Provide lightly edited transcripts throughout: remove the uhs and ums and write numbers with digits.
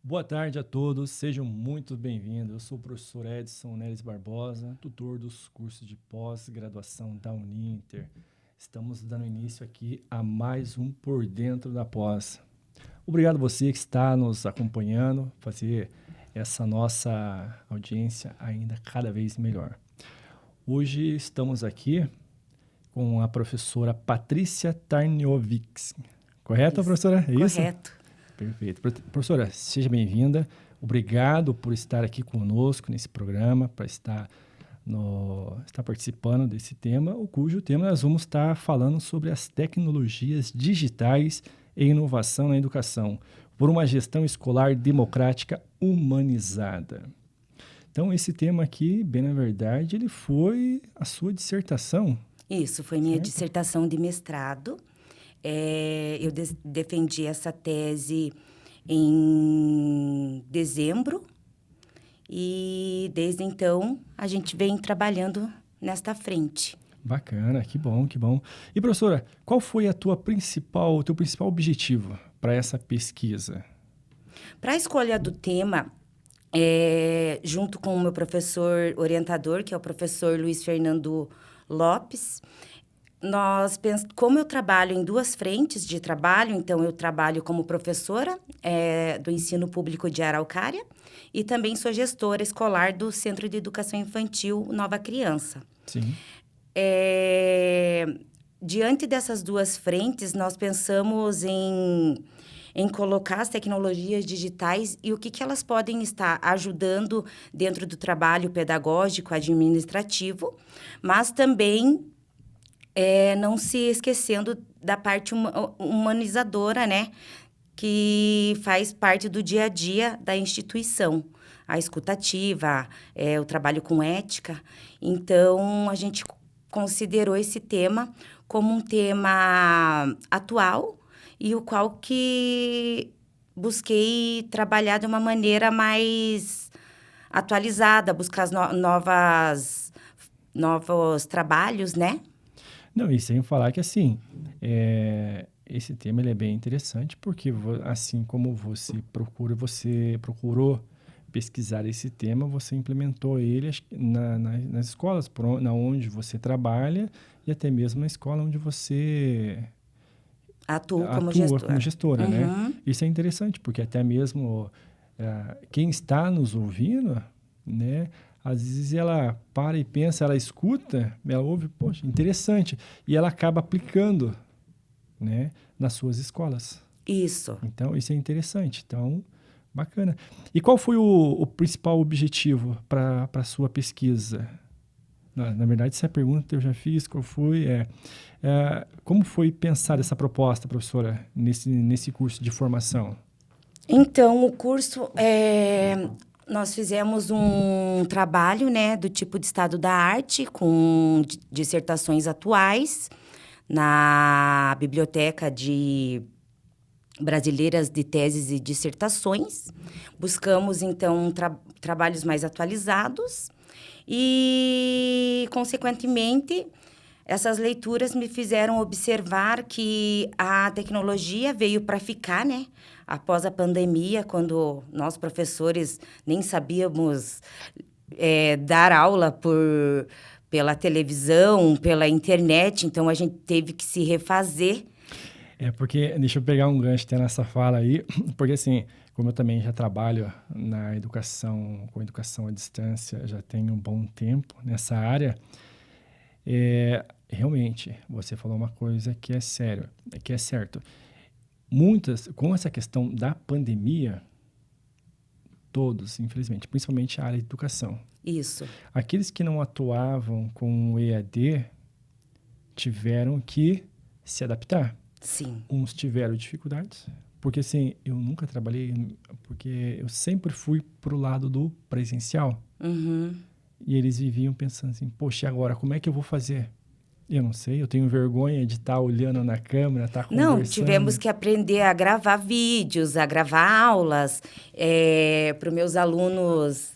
Boa tarde a todos, sejam muito bem-vindos. Eu sou o professor Edson Neres Barbosa, tutor dos cursos de pós-graduação da Uninter. Estamos dando início aqui a mais um Por Dentro da Pós. Obrigado a você que está nos acompanhando, fazer essa nossa audiência ainda cada vez melhor. Hoje estamos aqui com a professora Patrícia Tarniovics. Correto, Isso, professora? É isso? correto. Perfeito. Professora, seja bem-vinda. Obrigado por estar aqui conosco nesse programa, para estar participando desse tema, cujo tema nós vamos estar falando sobre as tecnologias digitais e inovação na educação, por uma gestão escolar democrática humanizada. Então, esse tema aqui, bem na verdade, ele foi a sua dissertação, Isso, foi minha certo? dissertação de mestrado. Eu defendi essa tese em dezembro e, desde então, a gente vem trabalhando nesta frente. Bacana, que bom, que bom. E professora, qual foi o teu principal objetivo para essa pesquisa? Para a escolha do tema, junto com o meu professor orientador, que é o professor Luiz Fernando Lopes, como eu trabalho em duas frentes de trabalho, então eu trabalho como professora do ensino público de Araucária e também sou gestora escolar do Centro de Educação Infantil Nova Criança. Sim. Diante dessas duas frentes, nós pensamos em colocar as tecnologias digitais e o que elas podem estar ajudando dentro do trabalho pedagógico, administrativo, mas também não se esquecendo da parte humanizadora, né? Que faz parte do dia a dia da instituição. A escutativa, o trabalho com ética. Então, a gente considerou esse tema como um tema atual e o qual que busquei trabalhar de uma maneira mais atualizada, buscar novos trabalhos, né? Não, e sem falar que assim, esse tema ele é bem interessante porque assim como você procurou pesquisar esse tema, você implementou ele nas escolas na onde você trabalha e até mesmo na escola onde você Atuo como atua como gestora. gestora, né? Uhum. Isso é interessante, porque até mesmo quem está nos ouvindo, né? Às vezes ela para e pensa, ela escuta, ela ouve, poxa, interessante, e ela acaba aplicando, né? Nas suas escolas. Isso. Então, isso é interessante. Então, bacana. E qual foi o principal objetivo para a sua pesquisa? Na verdade, essa pergunta eu já fiz, qual foi? Como foi pensar essa proposta, professora, nesse curso de formação? Então, o curso, nós fizemos um trabalho, né, do tipo de estado da arte, com dissertações atuais, na Biblioteca Brasileiras de Teses e Dissertações. Buscamos, então, trabalhos mais atualizados e, consequentemente, essas leituras me fizeram observar que a tecnologia veio para ficar, né? Após a pandemia, quando nós, professores, nem sabíamos dar aula pela televisão, pela internet, então a gente teve que se refazer. Porque, deixa eu pegar um gancho até nessa fala aí, porque assim, como eu também já trabalho na educação, com educação à distância, já tenho um bom tempo nessa área, realmente, você falou uma coisa que é sério, que é certo. Com essa questão da pandemia, todos, infelizmente, principalmente a área de educação. Isso. Aqueles que não atuavam com o EAD tiveram que se adaptar. Sim. Uns tiveram dificuldades, porque assim, eu nunca trabalhei, porque eu sempre fui pro lado do presencial. Uhum. E eles viviam pensando assim, poxa, e agora como é que eu vou fazer? Eu não sei, eu tenho vergonha de estar olhando na câmera, estar conversando. Não, tivemos que aprender a gravar vídeos, a gravar aulas para os meus alunos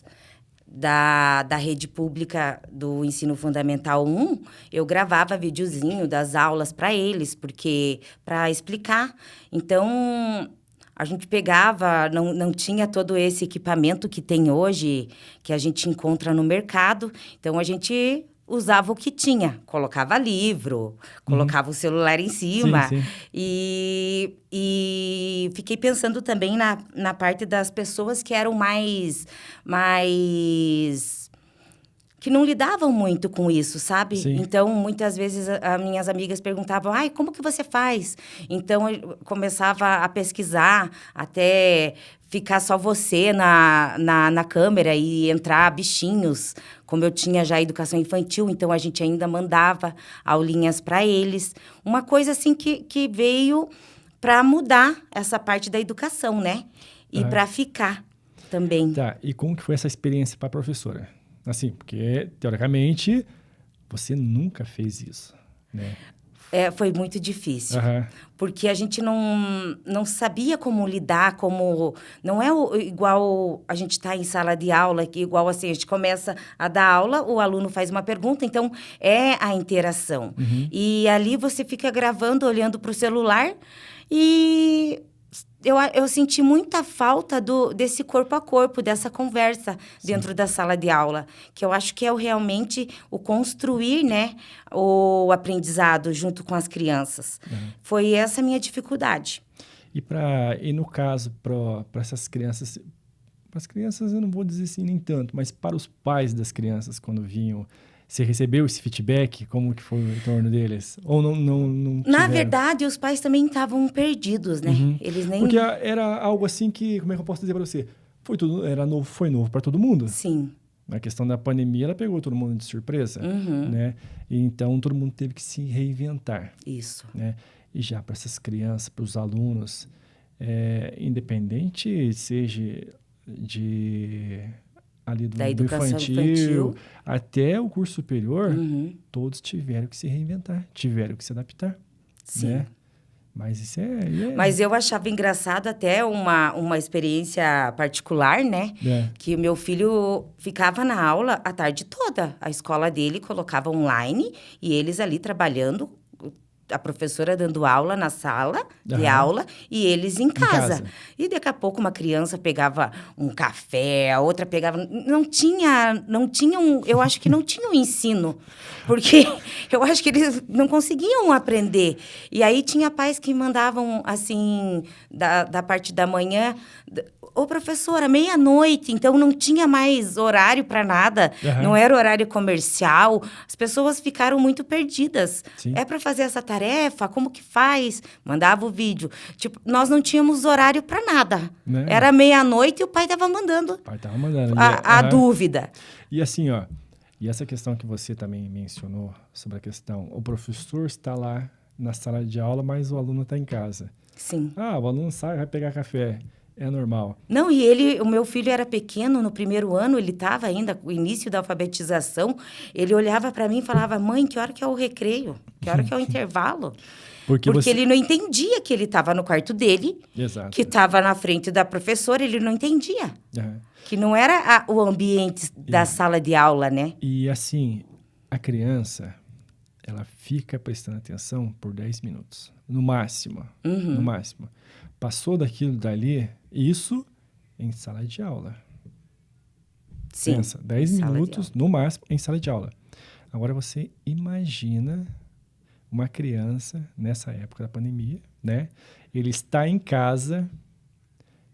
da rede pública do Ensino Fundamental 1, eu gravava videozinho das aulas para eles, porque para explicar. Então, A gente pegava, não tinha todo esse equipamento que tem hoje, que a gente encontra no mercado. Então, a gente usava o que tinha. Colocava livro, colocava o celular em Sim, cima. sim. E fiquei pensando também na parte das pessoas que eram mais que não lidavam muito com isso, sabe? Sim. Então, muitas vezes, as minhas amigas perguntavam, ai, como que você faz? Então, eu começava a pesquisar, até ficar só você na câmera e entrar bichinhos. Como eu tinha já educação infantil, então a gente ainda mandava aulinhas para eles. Uma coisa, assim, que veio para mudar essa parte da educação, né? E para ficar também. Tá, e como que foi essa experiência para a professora? Assim, porque, teoricamente, você nunca fez isso, né? Foi muito difícil. Aham. Porque a gente não sabia como lidar, não é igual a gente tá em sala de aula, que igual assim, a gente começa a dar aula, o aluno faz uma pergunta, então é a interação. E ali você fica gravando, olhando para o celular e... Eu senti muita falta desse corpo a corpo, dessa conversa dentro da sala de aula, que eu acho que é realmente o construir, né, o aprendizado junto com as crianças. Foi essa a minha dificuldade. E no caso, para essas crianças, para as crianças eu não vou dizer assim nem tanto, mas para os pais das crianças, quando vinham, você recebeu esse feedback? Como que foi o retorno deles? Ou não Na tiveram? verdade, os pais também estavam perdidos, né? Eles nem... Porque era algo assim que, como é que eu posso dizer para você? Foi novo para todo mundo. Sim. A questão da pandemia, ela pegou todo mundo de surpresa, né? E então, todo mundo teve que se reinventar. Isso. Né? E já para essas crianças, para os alunos, independente seja ali Da do educação infantil infantil. até o curso superior, todos tiveram que se reinventar, tiveram que se adaptar. Sim. Né? Mas isso Mas eu achava engraçado até uma experiência particular, né? Que o meu filho ficava na aula a tarde toda. A escola dele colocava online e eles ali trabalhando, a professora dando aula na sala de aula e eles em casa. E daqui a pouco uma criança pegava um café, a outra pegava... Não tinha eu acho que não tinha um ensino, porque eu acho que eles não conseguiam aprender. E aí tinha pais que mandavam, assim, da parte da manhã... Ô, professora, meia-noite, então não tinha mais horário para nada, não era horário comercial, as pessoas ficaram muito perdidas. Sim. É para fazer essa tarefa? Como que faz? Mandava o vídeo. Tipo, nós não tínhamos horário para nada. Né? Era meia-noite e o pai estava mandando. O pai estava mandando. A dúvida. E assim, ó, e essa questão que você também mencionou sobre a questão, o professor está lá na sala de aula, mas o aluno está em casa. Sim. O aluno sai, vai pegar café. É normal. Não, e o meu filho era pequeno, no primeiro ano, ele estava ainda, o início da alfabetização, ele olhava para mim e falava, mãe, que hora que é o recreio? Que hora que é o intervalo? Porque ele não entendia que ele estava no quarto dele, que estava na frente da professora, ele não entendia. Que não era o ambiente da sala de aula, né? E assim, a criança, ela fica prestando atenção por 10 minutos, no máximo, no máximo. Passou daquilo dali, isso em sala de aula. Sim. Pensa, 10 minutos no máximo em sala de aula. Agora você imagina uma criança nessa época da pandemia, né? Ele está em casa,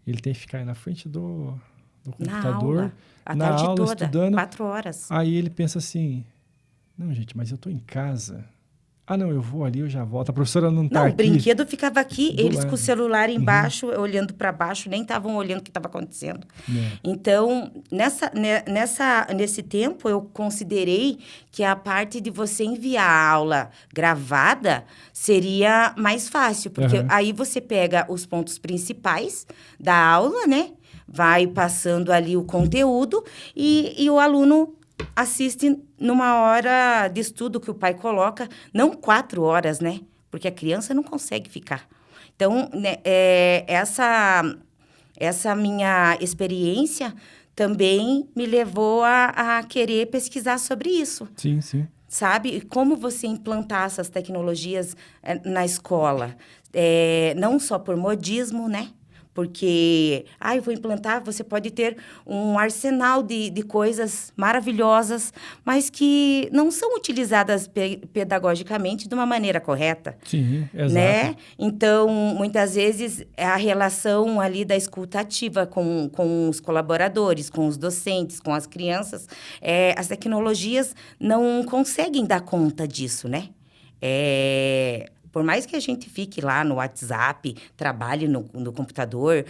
ele tem que ficar aí na frente do computador, a na tarde aula, toda, estudando. 4 horas. Aí ele pensa assim, não, gente, mas eu estou em casa. Ah, não, eu vou ali, eu já volto. A professora não está aqui. Não, o brinquedo ficava aqui, eles lado. Com o celular embaixo, olhando para baixo, nem estavam olhando o que estava acontecendo. Então, nesse tempo, eu considerei que a parte de você enviar a aula gravada seria mais fácil, porque aí você pega os pontos principais da aula, né? Vai passando ali o conteúdo e o aluno assiste numa hora de estudo que o pai coloca, não 4 horas, né? Porque a criança não consegue ficar. Então, né, essa minha experiência também me levou a querer pesquisar sobre isso. Sim, sim. Sabe? Como você implantar essas tecnologias na escola. Não só por modismo, né? Porque, eu vou implantar, você pode ter um arsenal de coisas maravilhosas, mas que não são utilizadas pedagogicamente de uma maneira correta. Sim, exato. Né? Então, muitas vezes, a relação ali da escuta ativa com os colaboradores, com os docentes, com as crianças, as tecnologias não conseguem dar conta disso, né? Por mais que a gente fique lá no WhatsApp, trabalhe no computador,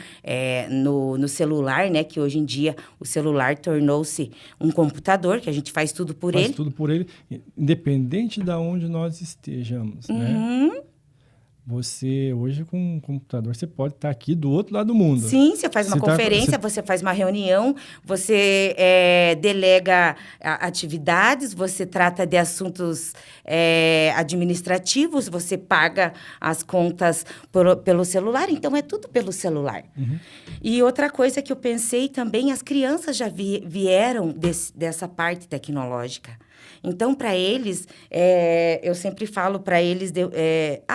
no celular, né? Que hoje em dia o celular tornou-se um computador, que a gente faz tudo por ele. Faz tudo por ele, independente de onde nós estejamos, né? Você, hoje, com um computador, você pode estar aqui do outro lado do mundo. Sim, você faz uma conferência, você faz uma reunião, você delega atividades, você trata de assuntos administrativos, você paga as contas pelo celular, então é tudo pelo celular. E outra coisa que eu pensei também, as crianças já vieram dessa parte tecnológica. Então, para eles, eu sempre falo para eles,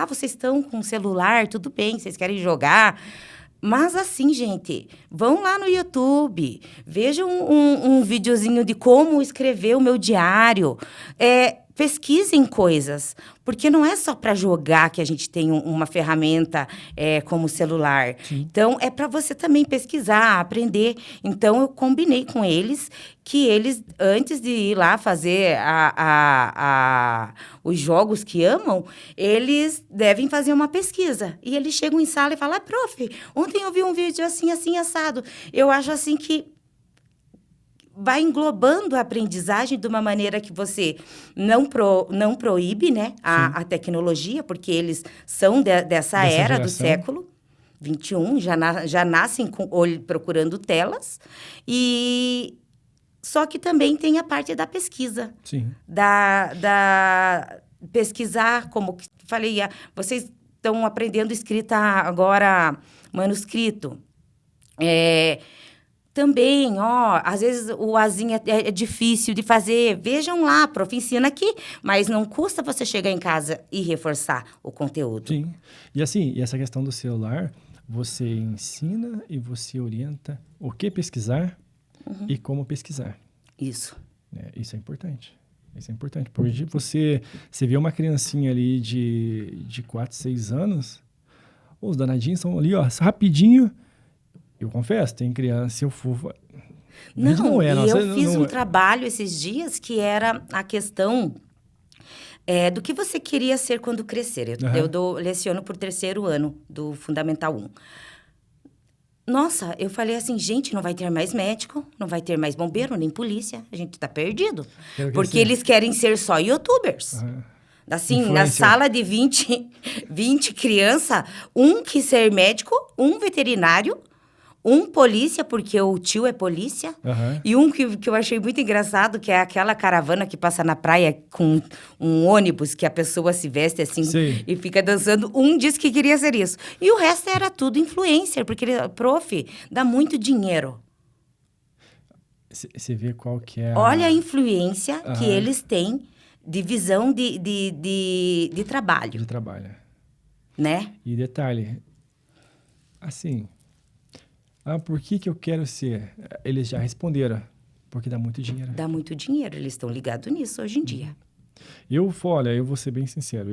vocês estão com celular, tudo bem, vocês querem jogar. Mas assim, gente, vão lá no YouTube, vejam um videozinho de como escrever o meu diário. Pesquisem coisas, porque não é só para jogar que a gente tem uma ferramenta como o celular. Sim. Então, é para você também pesquisar, aprender. Então, eu combinei com eles que eles, antes de ir lá fazer os jogos que amam, eles devem fazer uma pesquisa. E eles chegam em sala e falam, prof, ontem eu vi um vídeo assim, assim, assado. Eu acho assim que vai englobando a aprendizagem de uma maneira que você não proíbe, né, a tecnologia, porque eles são dessa era do século XXI, já nascem procurando telas. Só que também tem a parte da pesquisa. Sim. Da pesquisar, como falei, vocês estão aprendendo escrita agora, manuscrito. Também, às vezes o azinho é difícil de fazer. Vejam lá, prof, ensina aqui. Mas não custa você chegar em casa e reforçar o conteúdo. Sim. E assim, essa questão do celular, você ensina e você orienta o que pesquisar e como pesquisar. Isso. Isso é importante. Isso é importante. Porque você vê uma criancinha ali de 4, 6 anos, os danadinhos estão ali, rapidinho. Eu confesso, tem criança, eu for... eu fiz um trabalho esses dias que era a questão do que você queria ser quando crescer. Eu leciono por 3º ano do Fundamental 1. Nossa, eu falei assim, gente, não vai ter mais médico, não vai ter mais bombeiro, nem polícia. A gente tá perdido. Porque eles querem ser só youtubers. Assim, na sala de 20 crianças, um que ser médico, um veterinário, um polícia, porque o tio é polícia. E um que eu achei muito engraçado, que é aquela caravana que passa na praia com um ônibus, que a pessoa se veste assim e fica dançando. Um disse que queria ser isso. E o resto era tudo influencer, porque prof, dá muito dinheiro. Você vê qual que é Olha a influência que eles têm de visão de trabalho. De trabalho. Né? E detalhe, assim... por que eu quero ser? Eles já responderam. Porque dá muito dinheiro. Dá muito dinheiro. Eles estão ligados nisso hoje em dia. Eu vou ser bem sincero.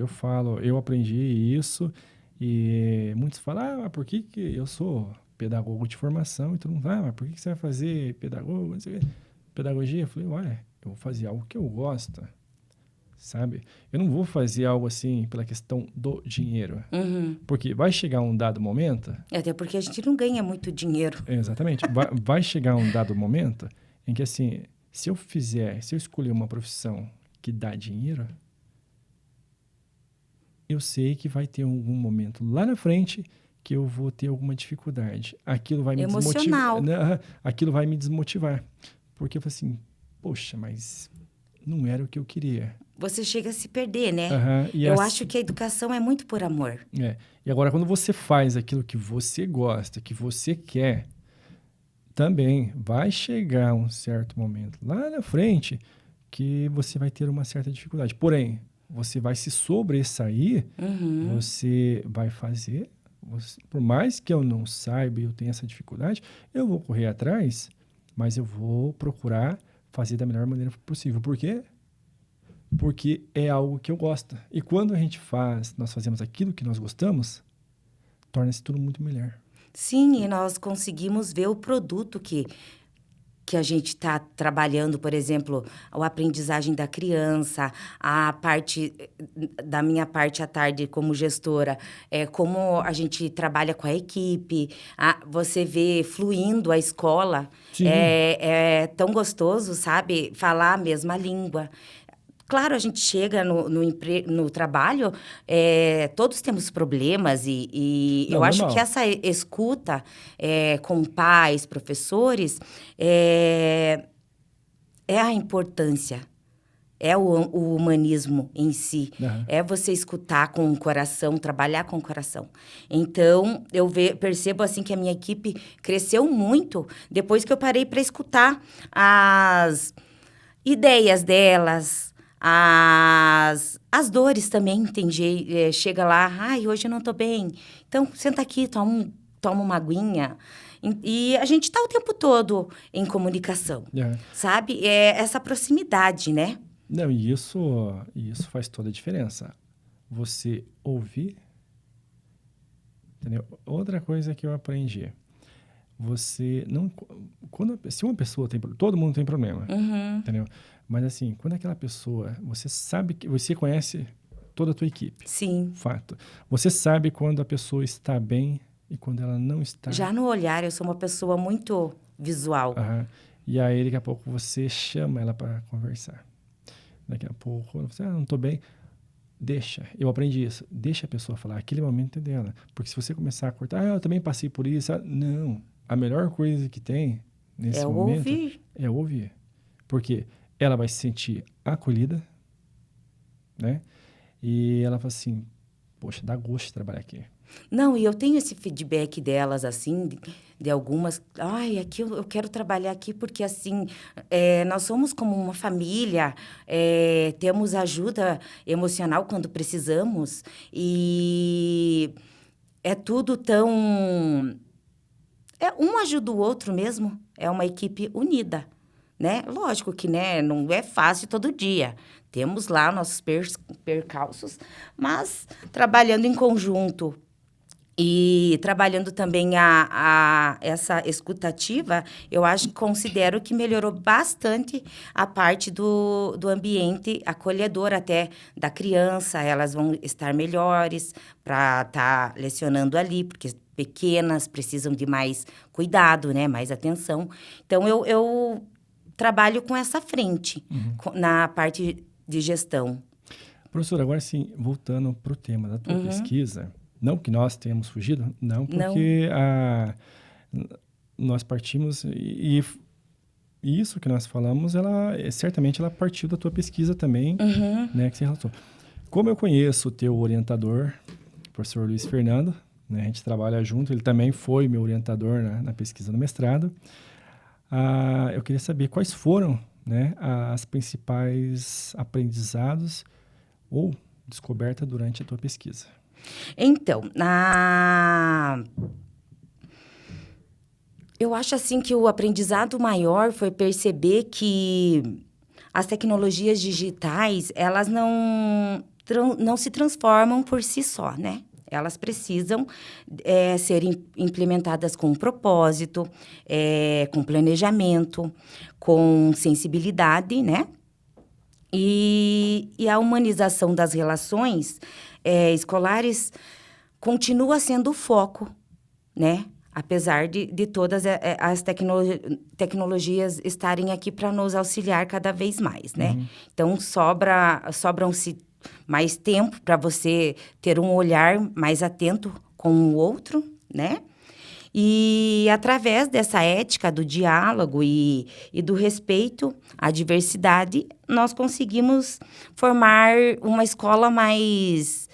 Eu aprendi isso e muitos falam, por que eu sou pedagogo de formação e todo mundo vai, mas por que você vai fazer pedagogia? Eu falei, olha, eu vou fazer algo que eu gosto, sabe? Eu não vou fazer algo assim pela questão do dinheiro. Porque vai chegar um dado momento... Até porque a gente não ganha muito dinheiro. Exatamente. Vai chegar um dado momento em que, assim, se eu escolher uma profissão que dá dinheiro, eu sei que vai ter algum momento lá na frente que eu vou ter alguma dificuldade. Aquilo vai me emocional. Desmotivar. Aquilo vai me desmotivar. Porque eu falo assim, poxa, mas não era o que eu queria. Você chega a se perder, né? Eu acho que a educação é muito por amor. E agora, quando você faz aquilo que você gosta, que você quer, também vai chegar um certo momento lá na frente que você vai ter uma certa dificuldade. Porém, você vai se sobressair, você vai fazer Por mais que eu não saiba e eu tenha essa dificuldade, eu vou correr atrás, mas eu vou procurar fazer da melhor maneira possível. Por quê? Porque é algo que eu gosto. E quando a gente nós fazemos aquilo que nós gostamos, torna-se tudo muito melhor. Sim, e nós conseguimos ver o produto que a gente está trabalhando, por exemplo, a aprendizagem da criança, a parte da minha parte à tarde como gestora, como a gente trabalha com a equipe, você vê fluindo a escola, Sim. é tão gostoso, sabe? Falar a mesma língua. Claro, a gente chega no trabalho, todos temos problemas e Não, eu acho que normal. essa escuta com pais, professores, é a importância, é o humanismo em si. Aham. É você escutar com o coração, trabalhar com o coração. Então, eu percebo assim que a minha equipe cresceu muito depois que eu parei para escutar as ideias delas, as dores também, tem jeito. Chega lá, ai, hoje eu não estou bem. Então, senta aqui, toma uma aguinha. E a gente está o tempo todo em comunicação, Aham. sabe? É essa proximidade, né? Não, e isso faz toda a diferença. Você ouvir, entendeu? Outra coisa que eu aprendi, você não... se uma pessoa tem... Todo mundo tem problema, entendeu? Mas assim, quando aquela pessoa... Você sabe que... Você conhece toda a tua equipe. Sim. Fato. Você sabe quando a pessoa está bem e quando ela não está. Já no olhar, eu sou uma pessoa muito visual. Aham. E aí, daqui a pouco, você chama ela para conversar. Daqui a pouco, você, não estou bem. Deixa. Eu aprendi isso. Deixa a pessoa falar. Aquele momento é dela. Porque se você começar a cortar, eu também passei por isso. Não. A melhor coisa que tem nesse momento Ouvir. é ouvir. Porque ela vai se sentir acolhida, né? E ela fala assim, poxa, dá gosto de trabalhar aqui. Não, e eu tenho esse feedback delas, assim, de algumas. Ai, aqui eu quero trabalhar aqui porque, assim, nós somos como uma família, temos ajuda emocional quando precisamos e é tudo tão. Um ajuda o outro mesmo, é uma equipe unida, né? Lógico que, né, não é fácil todo dia. Temos lá nossos percalços, mas trabalhando em conjunto. E trabalhando também essa escutativa, eu considero que melhorou bastante a parte do ambiente acolhedor até da criança. Elas vão estar melhores para estar lecionando ali, porque pequenas precisam de mais cuidado, né? Mais atenção. Então, eu trabalho com essa frente, na parte de gestão. Professora, agora sim, voltando para o tema da tua pesquisa... Não que nós tenhamos fugido, não, porque nós partimos e isso que nós falamos, certamente ela partiu da tua pesquisa também, né, que se relacionou. Como eu conheço o teu orientador, o professor Luiz Fernando, né, a gente trabalha junto, ele também foi meu orientador na pesquisa do mestrado, eu queria saber quais foram, né, as principais aprendizados ou descoberta durante a tua pesquisa. Então, eu acho assim que o aprendizado maior foi perceber que as tecnologias digitais, elas não se transformam por si só, né? Elas precisam ser implementadas com propósito, com planejamento, com sensibilidade, né? E a humanização das relações escolares continua sendo o foco, né? Apesar de todas as tecnologias estarem aqui para nos auxiliar cada vez mais, né? Então, sobram-se mais tempo para você ter um olhar mais atento com o outro, né? E, através dessa ética do diálogo e do respeito à diversidade, nós conseguimos formar uma escola mais,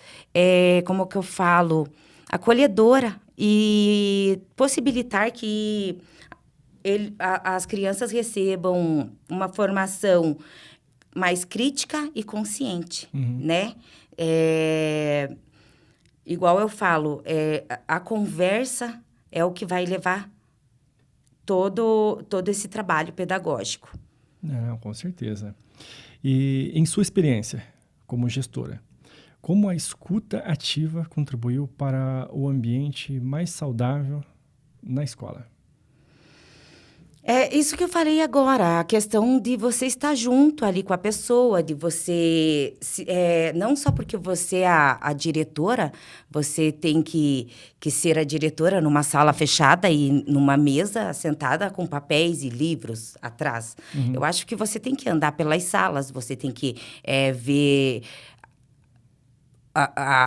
como que eu falo, acolhedora e possibilitar que as crianças recebam uma formação mais crítica e consciente, né? igual eu falo, a conversa é o que vai levar todo esse trabalho pedagógico. Não, com certeza. E em sua experiência como gestora, como a escuta ativa contribuiu para o ambiente mais saudável na escola? É isso que eu falei agora, a questão de você estar junto ali com a pessoa, de você... não só porque você é a diretora, você tem que ser a diretora numa sala fechada e numa mesa sentada com papéis e livros atrás. Uhum. Eu acho que você tem que andar pelas salas, você tem que ver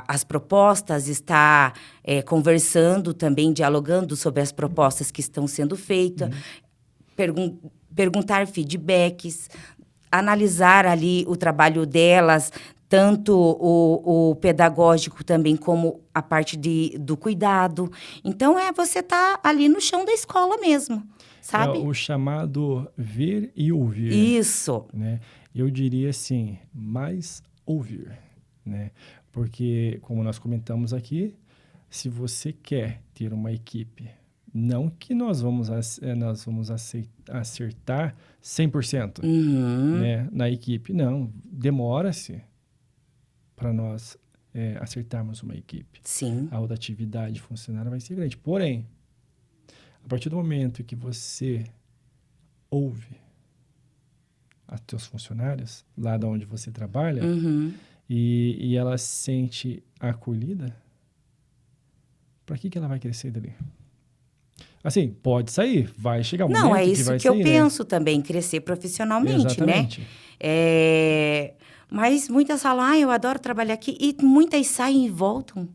as propostas, estar conversando também, dialogando sobre as propostas que estão sendo feitas, Uhum. perguntar feedbacks, analisar ali o trabalho delas, tanto o pedagógico também como a parte do cuidado. Então, você tá ali no chão da escola mesmo, É sabe? o chamado ver e ouvir, Isso. né? Eu diria assim, mais ouvir, né? Porque, como nós comentamos aqui, se você quer ter uma equipe, não que nós vamos acertar 100%, Uhum. né, na equipe. Não, demora-se para nós acertarmos uma equipe. Sim. A rotatividade funcionária vai ser grande. Porém, a partir do momento que você ouve os teus funcionários, lá de onde você trabalha, Uhum. e ela se sente acolhida, para que ela vai crescer dali? Assim, pode sair, vai chegar um Não, é momento que isso vai que eu sair, né? penso também, crescer profissionalmente, né? Exatamente. Mas muitas falam, eu adoro trabalhar aqui, e muitas saem e voltam.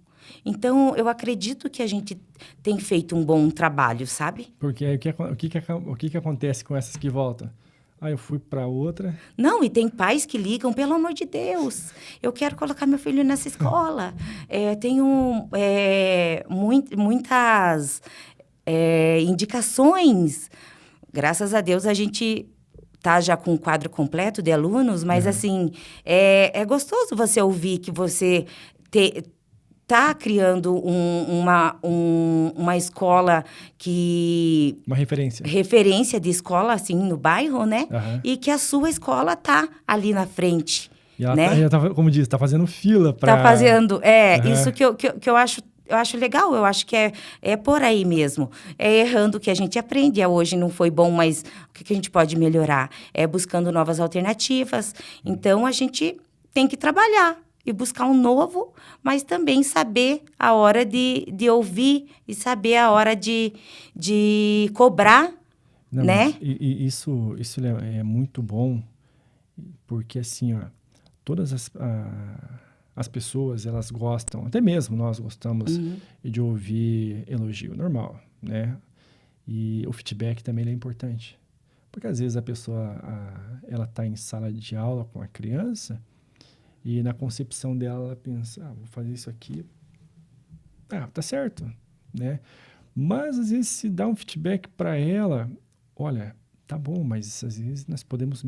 Então, eu acredito que a gente tem feito um bom trabalho, sabe? Porque aí o que acontece com essas que voltam? Ah, eu fui para outra. Não, e tem pais que ligam, pelo amor de Deus, eu quero colocar meu filho nessa escola. Tenho muitas indicações. Graças a Deus, a gente tá já com um quadro completo de alunos, mas, Aham. assim, é gostoso você ouvir que você tá criando uma escola que... Uma referência. referência de escola, assim, no bairro, né? Aham. E que a sua escola tá ali na frente, E ela né? já tá, como diz, tá fazendo fila Tá para. fazendo... isso Aham. que eu acho legal, eu acho que é por aí mesmo. É errando que a gente aprende. Hoje não foi bom, mas o que a gente pode melhorar? É buscando novas alternativas. Então, a gente tem que trabalhar e buscar um novo, mas também saber a hora de ouvir e saber a hora de cobrar, Não, mas né? isso é muito bom, porque assim, ó, todas as pessoas, elas gostam, até mesmo nós gostamos Uhum. de ouvir elogio, normal, né? E o feedback também ele é importante. Porque às vezes a pessoa, ela está em sala de aula com a criança e na concepção dela ela pensa, vou fazer isso aqui, tá certo, né? Mas às vezes se dá um feedback para ela, olha, tá bom, mas às vezes nós podemos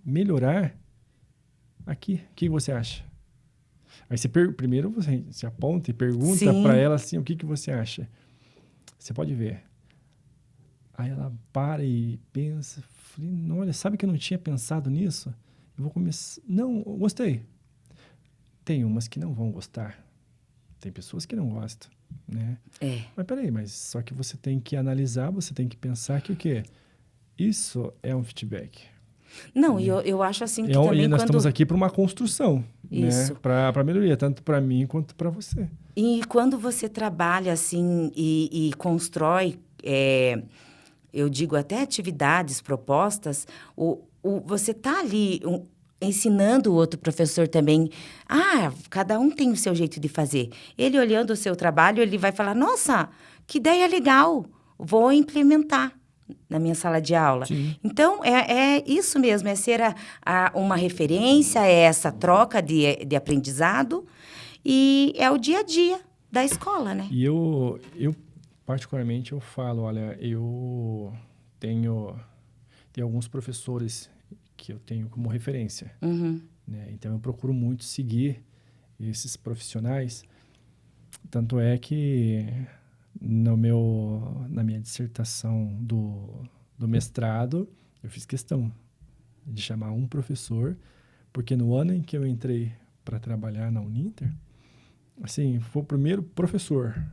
melhorar aqui. O que você acha? Aí primeiro você se aponta e pergunta para Sim, ela assim, o que você acha? Você pode ver. Aí ela para e pensa, falei, olha, sabe que eu não tinha pensado nisso? Eu vou começar. Não, eu gostei. Tem umas que não vão gostar. Tem pessoas que não gostam, né? é. Mas peraí, mas só que você tem que analisar, você tem que pensar que o quê? Isso é um feedback. Não, e Né? eu acho assim que E também nós estamos quando... aqui para uma construção, né? Isso. Para melhoria, tanto para mim quanto para você. E quando você trabalha assim e constrói, eu digo até atividades propostas, você tá ali ensinando o outro professor também. Cada um tem o seu jeito de fazer. Ele olhando o seu trabalho, ele vai falar: Nossa, que ideia legal! Vou implementar na minha sala de aula. Sim. Então, é isso mesmo, é ser uma referência, é essa troca de aprendizado e é o dia a dia da escola, né? E eu particularmente, eu falo, olha, eu tenho alguns professores que eu tenho como referência, Uhum. né? Então, eu procuro muito seguir esses profissionais Tanto é que na minha dissertação do mestrado, eu fiz questão de chamar um professor, porque no ano em que eu entrei para trabalhar na Uninter, assim, foi o primeiro professor,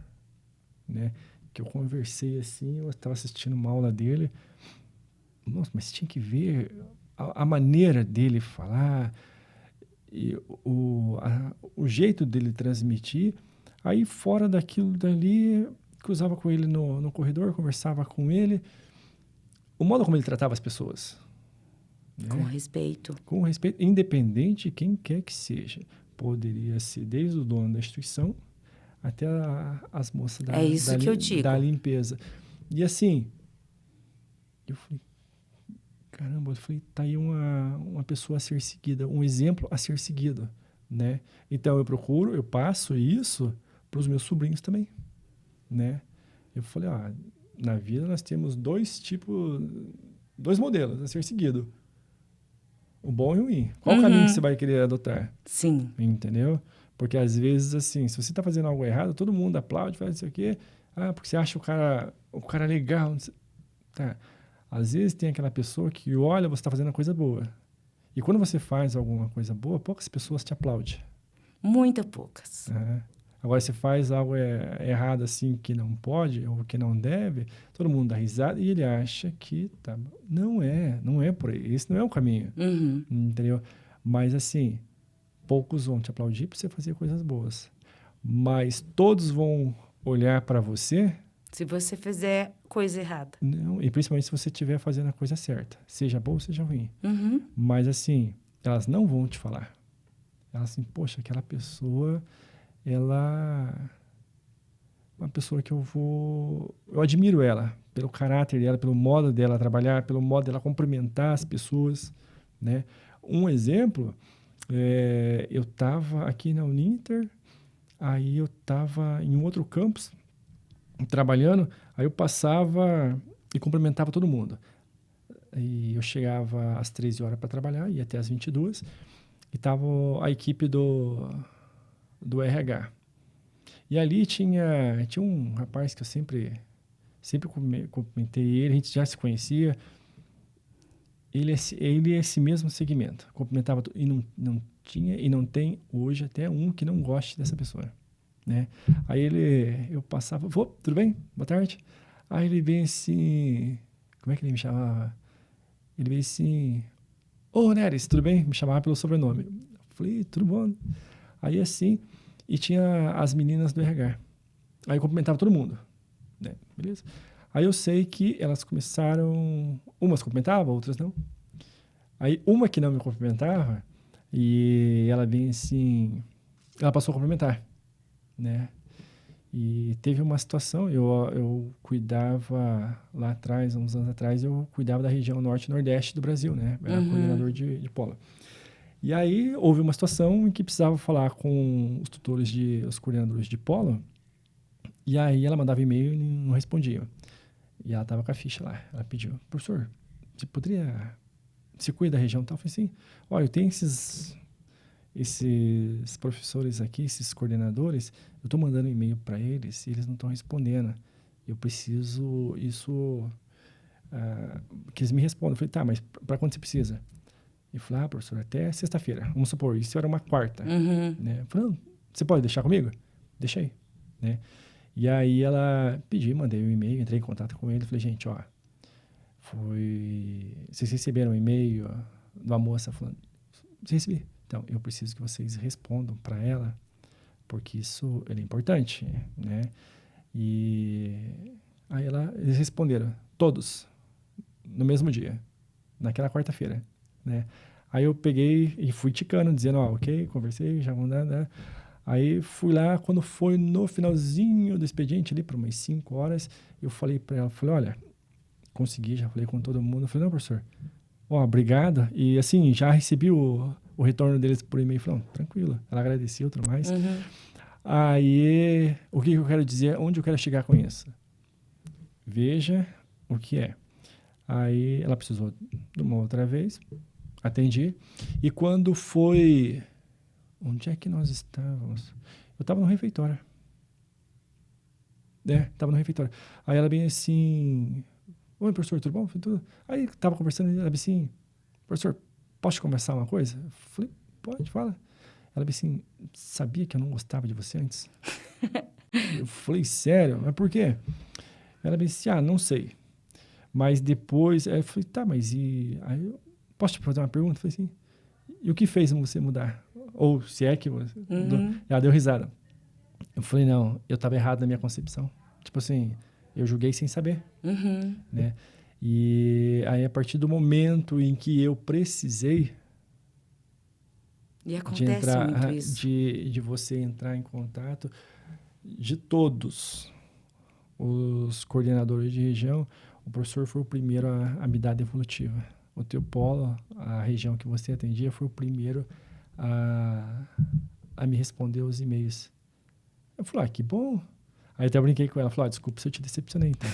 né, que eu conversei assim, eu estava assistindo uma aula dele, nossa, mas tinha que ver a maneira dele falar, e o jeito dele transmitir. Aí, fora daquilo dali, cruzava com ele no corredor, conversava com ele, o modo como ele tratava as pessoas, né? Com respeito. Com respeito, independente de quem quer que seja. Poderia ser desde o dono da instituição até as moças É isso que eu digo. da limpeza. E assim, eu falei, caramba, tá aí uma pessoa a ser seguida, um exemplo a ser seguido, né? Então eu passo isso para os meus sobrinhos também, né? Eu falei, na vida nós temos dois modelos a ser seguido. O bom e o ruim. Qual o caminho que você vai querer adotar? Sim. Entendeu? Porque às vezes, assim, se você está fazendo algo errado, todo mundo aplaude, faz isso aqui. Porque você acha o cara legal. Tá. Às vezes tem aquela pessoa que olha, você está fazendo uma coisa boa. E quando você faz alguma coisa boa, poucas pessoas te aplaudem. Muito poucas. Agora, se faz algo errado assim, que não pode ou que não deve, todo mundo dá risada e ele acha que tá. Não é por aí. Esse não é o caminho. Entendeu? Mas, assim, poucos vão te aplaudir para você fazer coisas boas. Mas todos vão olhar para você. Se você fizer coisa errada. Não, e principalmente se você estiver fazendo a coisa certa. Seja boa ou seja ruim. Mas, assim, elas não vão te falar. Elas assim, poxa, aquela pessoa, uma pessoa que eu admiro ela, pelo caráter dela, pelo modo dela trabalhar, pelo modo dela cumprimentar as pessoas, né? Um exemplo, eu estava aqui na Uninter, aí eu estava em um outro campus, trabalhando, aí eu passava e cumprimentava todo mundo. E eu chegava às 13 horas para trabalhar, ia até às 22, e estava a equipe do RH. E ali tinha um rapaz que eu sempre cumprimentei ele, a gente já se conhecia. Ele é esse mesmo segmento, cumprimentava e não tinha e não tem hoje até um que não goste dessa pessoa, né? Aí eu passava, tudo bem? Boa tarde. Aí ele veio assim, como é que ele me chamava? Ele veio assim, ô Neres, tudo bem? Me chamava pelo sobrenome. Eu falei, tudo bom? Aí assim, e tinha as meninas do RH. Aí eu cumprimentava todo mundo, né? Beleza? Aí eu sei que elas começaram, umas cumprimentavam, outras não. Aí uma que não me cumprimentava, e ela vinha assim, ela passou a cumprimentar, né? E teve uma situação, eu cuidava lá atrás, uns anos atrás, eu cuidava da região norte e nordeste do Brasil, né? Era coordenador de polo. E aí houve uma situação em que precisava falar com os tutores os coordenadores de polo, e aí ela mandava e-mail e não respondia. E ela estava com a ficha lá. Ela pediu, professor, você cuida da região tal? Eu falei assim, olha, eu tenho esses professores aqui, esses coordenadores, eu estou mandando e-mail para eles e eles não estão respondendo. Eu preciso que eles me respondam. Eu falei, tá, mas para quando você precisa? Ele falou, professor, até sexta-feira. Vamos supor, isso era uma quarta. Né? Eu falei, você pode deixar comigo? Deixa aí. Né? E aí ela pediu, mandei um e-mail, entrei em contato com ele. Falei, gente, vocês receberam um e-mail de uma moça falando, recebi. Então, eu preciso que vocês respondam para ela, porque isso é importante, né? E aí eles responderam, todos, no mesmo dia, naquela quarta-feira, né? Aí eu peguei e fui ticando, dizendo, ok, conversei, já vão dar, né? Aí fui lá, quando foi no finalzinho do expediente, ali para umas 5 horas, eu falei para ela, olha, consegui, já falei com todo mundo. Eu falei, não, professor, obrigado. E assim, já recebi o retorno deles por e-mail. Falei, tranquilo. Ela agradeceu e tudo mais. Aí, o que eu quero dizer, onde eu quero chegar com isso? Veja o que é. Aí, ela precisou de uma outra vez, atendi. E quando foi... Onde é que nós estávamos? Eu estava no refeitório. Tava no refeitório. Aí ela bem assim, oi, professor, tudo bom? Eu falei, tudo. Aí tava conversando, ela bem assim, professor, posso te conversar uma coisa? Eu falei, pode, fala. Ela bem assim, sabia que eu não gostava de você antes? Eu falei, sério? Mas por quê? Ela bem assim, não sei. Mas depois, aí eu falei, tá, mas e... Aí eu, posso te fazer uma pergunta? Eu falei assim, e o que fez você mudar? Ou se é que você mudou? Ela deu risada. Eu falei, não, eu estava errado na minha concepção. Tipo assim, eu julguei sem saber, né? E aí, a partir do momento em que eu precisei E de acontece muito entrar, isso. de você entrar em contato, de todos os coordenadores de região, o professor foi o primeiro a me dar a devolutiva. O teu polo, a região que você atendia, foi o primeiro a me responder os e-mails. Eu falei, que bom. Aí até brinquei com ela, falei, desculpa se eu te decepcionei, então.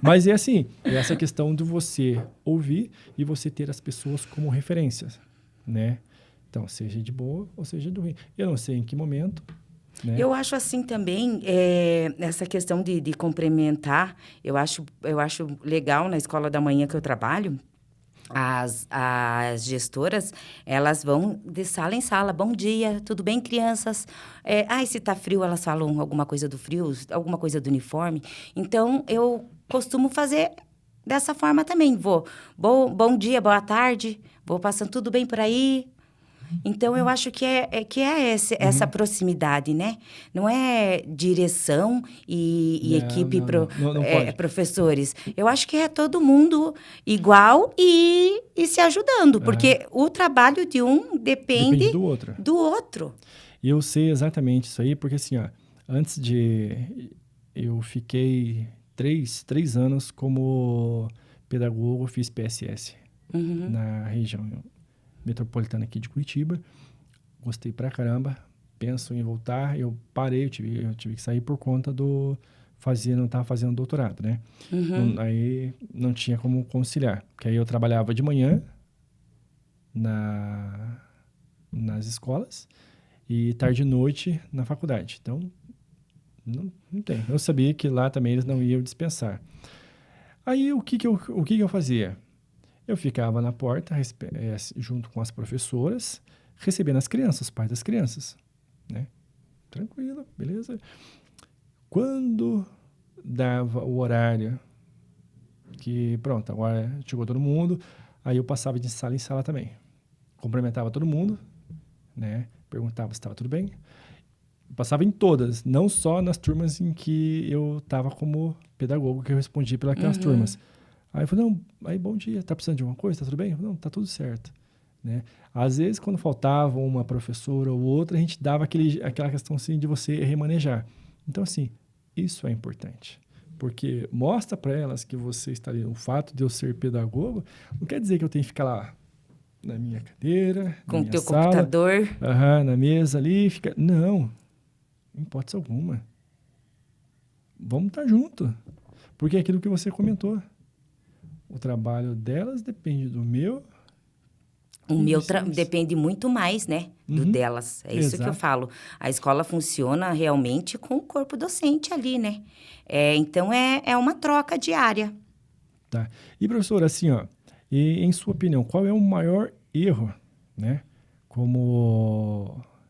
Mas é assim, é essa questão de você ouvir e você ter as pessoas como referências, né? Então, seja de boa ou seja de ruim. Eu não sei em que momento, né? Eu acho assim também, essa questão de complementar, eu acho legal na escola da manhã que eu trabalho, as gestoras, elas vão de sala em sala. Bom dia, tudo bem, crianças? Se tá frio, elas falam alguma coisa do frio, alguma coisa do uniforme. Então, eu costumo fazer dessa forma também. Bom dia, boa tarde, vou passando tudo bem por aí. Então, eu acho que essa proximidade, né? Não é direção e equipe, Não pode. professores. Eu acho que é todo mundo igual e se ajudando, porque o trabalho de um depende do outro. do outro. E eu sei exatamente isso aí, porque assim, antes de... Eu fiquei 3 anos como pedagogo, fiz PSS na região metropolitana aqui de Curitiba. Gostei pra caramba. Penso em voltar. Eu parei, eu tive que sair por conta do... não estava fazendo doutorado, né? Aí não tinha como conciliar. Porque aí eu trabalhava de manhã nas escolas e tarde e noite na faculdade. Então, não tem. Eu sabia que lá também eles não iam dispensar. Aí, o que eu fazia? Eu ficava na porta, junto com as professoras, recebendo as crianças, os pais das crianças, né? Tranquilo, beleza. Quando dava o horário que, pronto, agora chegou todo mundo, aí eu passava de sala em sala também. Cumprimentava todo mundo, né? Perguntava se estava tudo bem. Passava em todas, não só nas turmas em que eu estava como pedagogo, que eu respondi pelas turmas. Aí eu falei, bom dia, tá precisando de alguma coisa? Tá tudo bem? Eu falei, não, tá tudo certo. Né? Às vezes, quando faltava uma professora ou outra, a gente dava aquela questão assim de você remanejar. Então, assim, isso é importante. Porque mostra para elas que você está ali. O fato de eu ser pedagogo não quer dizer que eu tenho que ficar lá na minha cadeira, com na o minha teu sala, computador. na mesa ali, fica... Não, em hipótese alguma. Vamos estar junto. Porque é aquilo que você comentou. O trabalho delas depende do meu. O meu depende muito mais, né, do delas. É isso que eu falo. A escola funciona realmente com o corpo docente ali, né? Então, é uma troca diária. Tá. E, professora, assim, e em sua opinião, qual é o maior erro, né,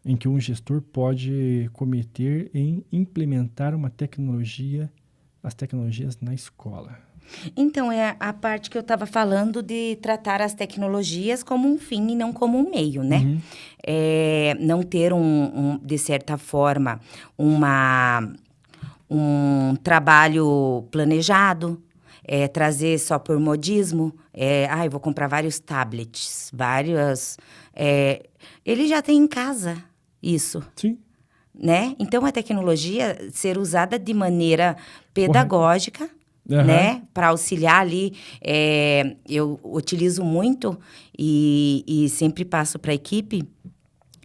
em que um gestor pode cometer em implementar as tecnologias na escola? Então, é a parte que eu estava falando de tratar as tecnologias como um fim e não como um meio, né? Não ter, de certa forma, um trabalho planejado, trazer só por modismo. Eu vou comprar vários tablets, ele já tem em casa isso. Sim. Né? Então, a tecnologia ser usada de maneira pedagógica, né? Para auxiliar ali. Eu utilizo muito e sempre passo para a equipe.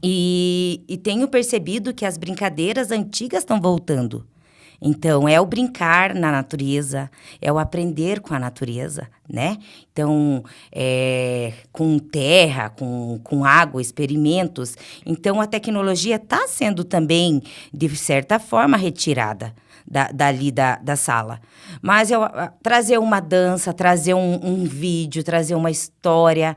E tenho percebido que as brincadeiras antigas estão voltando. Então, é o brincar na natureza, é o aprender com a natureza, né? Então, com terra, com água, experimentos. Então, a tecnologia está sendo também, de certa forma, retirada dali da sala. Mas trazer uma dança, trazer um vídeo, trazer uma história.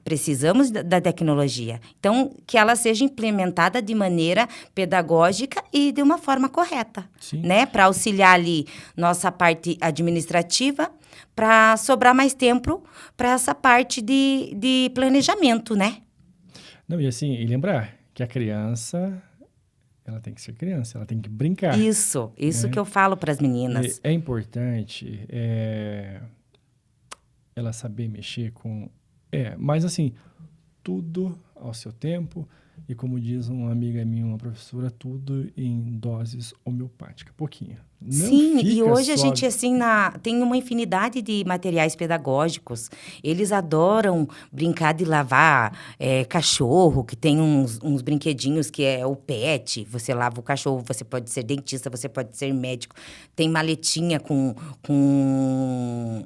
Precisamos da tecnologia. Então, que ela seja implementada de maneira pedagógica e de uma forma correta, né? Para auxiliar ali nossa parte administrativa, para sobrar mais tempo para essa parte de planejamento, né? Não, e assim, e lembrar que a criança, ela tem que ser criança, ela tem que brincar. Isso né? Que eu falo para as meninas. É importante ela saber mexer com... mas assim, tudo ao seu tempo e como diz uma amiga minha, uma professora, tudo em doses homeopáticas, pouquinho. Não Sim, e hoje a gente, assim, tem uma infinidade de materiais pedagógicos. Eles adoram brincar de lavar cachorro, que tem uns brinquedinhos que é o pet. Você lava o cachorro, você pode ser dentista, você pode ser médico. Tem maletinha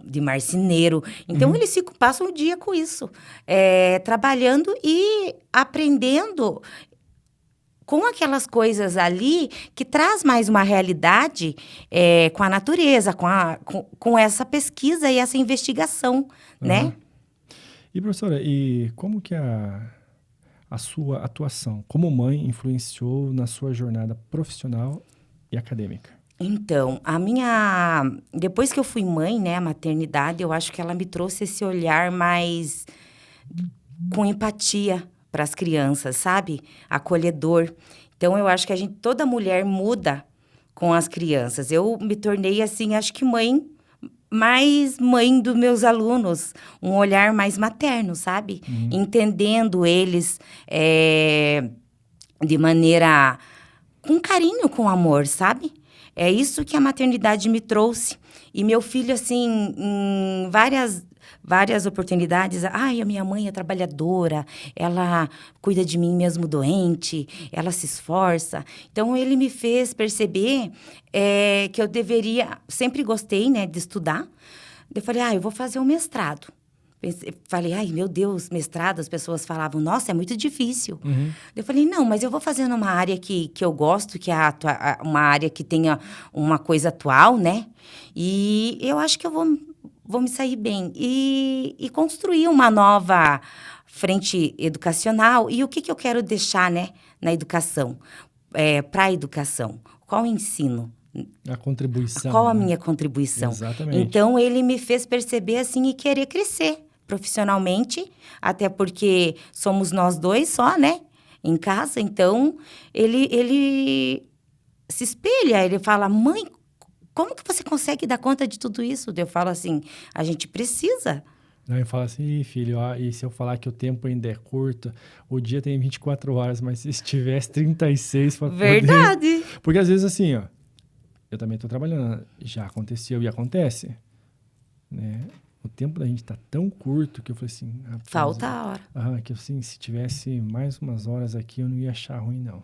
de marceneiro. Então, eles passam o dia com isso. Trabalhando e aprendendo com aquelas coisas ali que traz mais uma realidade com a natureza, com essa pesquisa e essa investigação, né? E, professora, e como que a sua atuação como mãe influenciou na sua jornada profissional e acadêmica? Então, depois que eu fui mãe, né, a maternidade, eu acho que ela me trouxe esse olhar mais com empatia para as crianças, sabe? Acolhedor. Então, eu acho que toda mulher muda com as crianças. Eu me tornei, assim, acho que mais mãe dos meus alunos. Um olhar mais materno, sabe? Entendendo eles de maneira... com carinho, com amor, sabe? É isso que a maternidade me trouxe. E meu filho, assim, em várias oportunidades. A minha mãe é trabalhadora, ela cuida de mim mesmo doente, ela se esforça. Então, ele me fez perceber que eu deveria... Sempre gostei, né, de estudar. Eu falei, eu vou fazer um mestrado. Falei, meu Deus, mestrado, as pessoas falavam, nossa, é muito difícil. Eu falei, não, mas eu vou fazer numa área que eu gosto, que é uma área que tenha uma coisa atual, né? E eu acho que eu vou me sair bem. E construir uma nova frente educacional. E o que eu quero deixar, né, na educação? Para a educação. Qual o ensino? A contribuição. Qual a minha contribuição? Exatamente. Então, ele me fez perceber, assim, e querer crescer profissionalmente, até porque somos nós dois só, né, em casa. Então, ele se espelha, ele fala, mãe, como que você consegue dar conta de tudo isso? Eu falo assim, a gente precisa. Eu falo assim, filho, e se eu falar que o tempo ainda é curto, o dia tem 24 horas, mas se tivesse 36 para poder... Verdade. Porque às vezes assim, eu também estou trabalhando, já aconteceu e acontece, né? O tempo da gente tá tão curto que eu falei assim... Rapaz, falta a hora. Que assim, se tivesse mais umas horas aqui, eu não ia achar ruim, não.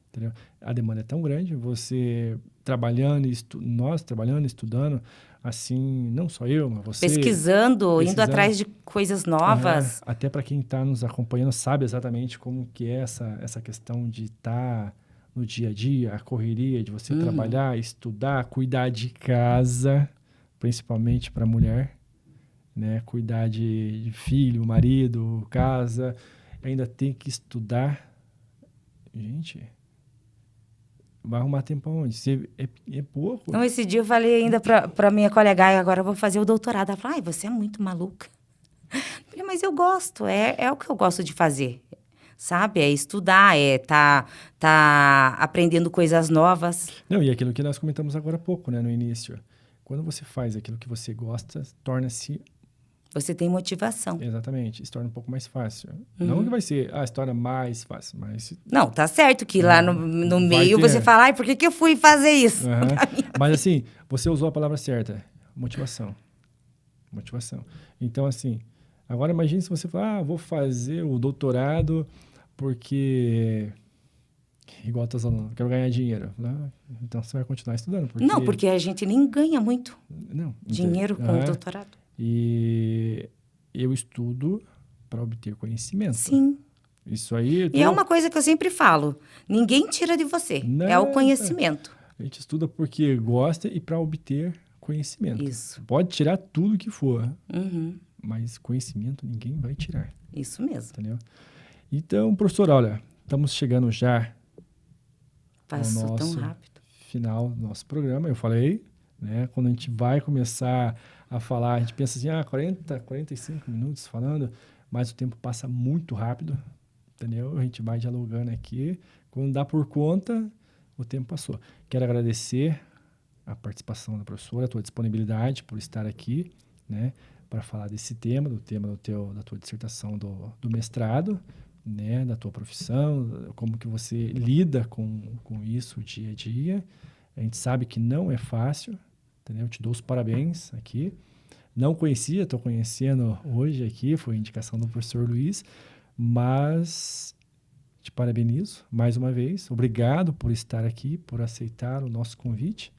Entendeu? A demanda é tão grande, você trabalhando, nós trabalhando, estudando, assim, não só eu, mas você... Pesquisando, indo atrás de coisas novas. Até para quem está nos acompanhando sabe exatamente como que é essa questão de estar no dia a dia, a correria de você trabalhar, estudar, cuidar de casa, principalmente para a mulher, né? Cuidar de filho, marido, casa, ainda tem que estudar. Gente, vai arrumar tempo aonde? É pouco. Não, esse dia eu falei ainda para minha colega, agora eu vou fazer o doutorado. Ela falou, você é muito maluca. Eu falei, mas eu gosto, é o que eu gosto de fazer, sabe? É estudar, tá aprendendo coisas novas. Não, e aquilo que nós comentamos agora há pouco, né, no início. Quando você faz aquilo que você gosta, torna-se... Você tem motivação. Exatamente, se torna um pouco mais fácil. Não que vai ser a história mais fácil, mas... Não, tá certo que lá no meio você fala, por que eu fui fazer isso? Mas assim, você usou a palavra certa, motivação. Motivação. Então, assim, agora imagine se você falar, vou fazer o doutorado porque... Igual eu tô falando, quero ganhar dinheiro. Então, você vai continuar estudando. Não, porque a gente nem ganha muito dinheiro com o doutorado. E eu estudo para obter conhecimento. Sim. Isso aí... E é uma coisa que eu sempre falo. Ninguém tira de você. É o conhecimento. A gente estuda porque gosta e para obter conhecimento. Isso. Pode tirar tudo que for, Uhum. mas conhecimento ninguém vai tirar, Isso mesmo. entendeu? Então, professor, olha, estamos chegando já ao Passou tão nosso rápido. final do nosso programa. Eu falei, né? Quando a gente vai começar a falar, a gente pensa assim, 40, 45 minutos falando, mas o tempo passa muito rápido, entendeu? A gente vai dialogando aqui. Quando dá por conta, o tempo passou. Quero agradecer a participação da professora, a tua disponibilidade por estar aqui, né? Para falar desse tema, da tua dissertação do mestrado, né? Da tua profissão, como que você lida com isso dia a dia. A gente sabe que não é fácil, entendeu? Eu te dou os parabéns aqui. Não conhecia, estou conhecendo hoje aqui, foi indicação do professor Luiz, mas te parabenizo mais uma vez. Obrigado por estar aqui, por aceitar o nosso convite.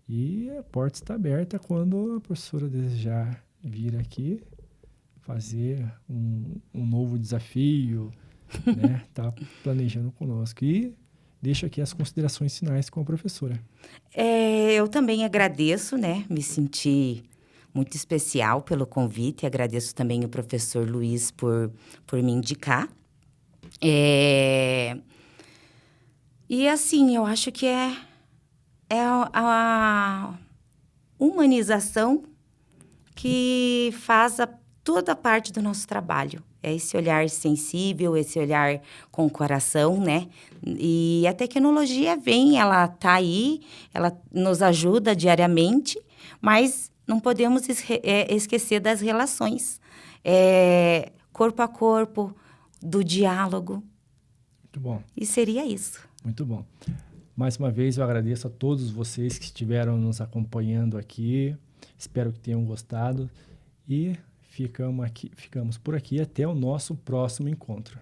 E a porta está aberta quando a professora desejar vir aqui fazer um novo desafio, né? Tá planejando conosco. E deixo aqui as considerações finais com a professora. Eu também agradeço, né? Me senti muito especial pelo convite. Agradeço também o professor Luiz por me indicar. E assim, eu acho que é a humanização que faz toda a parte do nosso trabalho. É esse olhar sensível, esse olhar com o coração, né? E a tecnologia ela tá aí, ela nos ajuda diariamente, mas não podemos esquecer das relações. Corpo a corpo, do diálogo. Muito bom. E seria isso. Muito bom. Mais uma vez, eu agradeço a todos vocês que estiveram nos acompanhando aqui. Espero que tenham gostado. E ficamos por aqui até o nosso próximo encontro.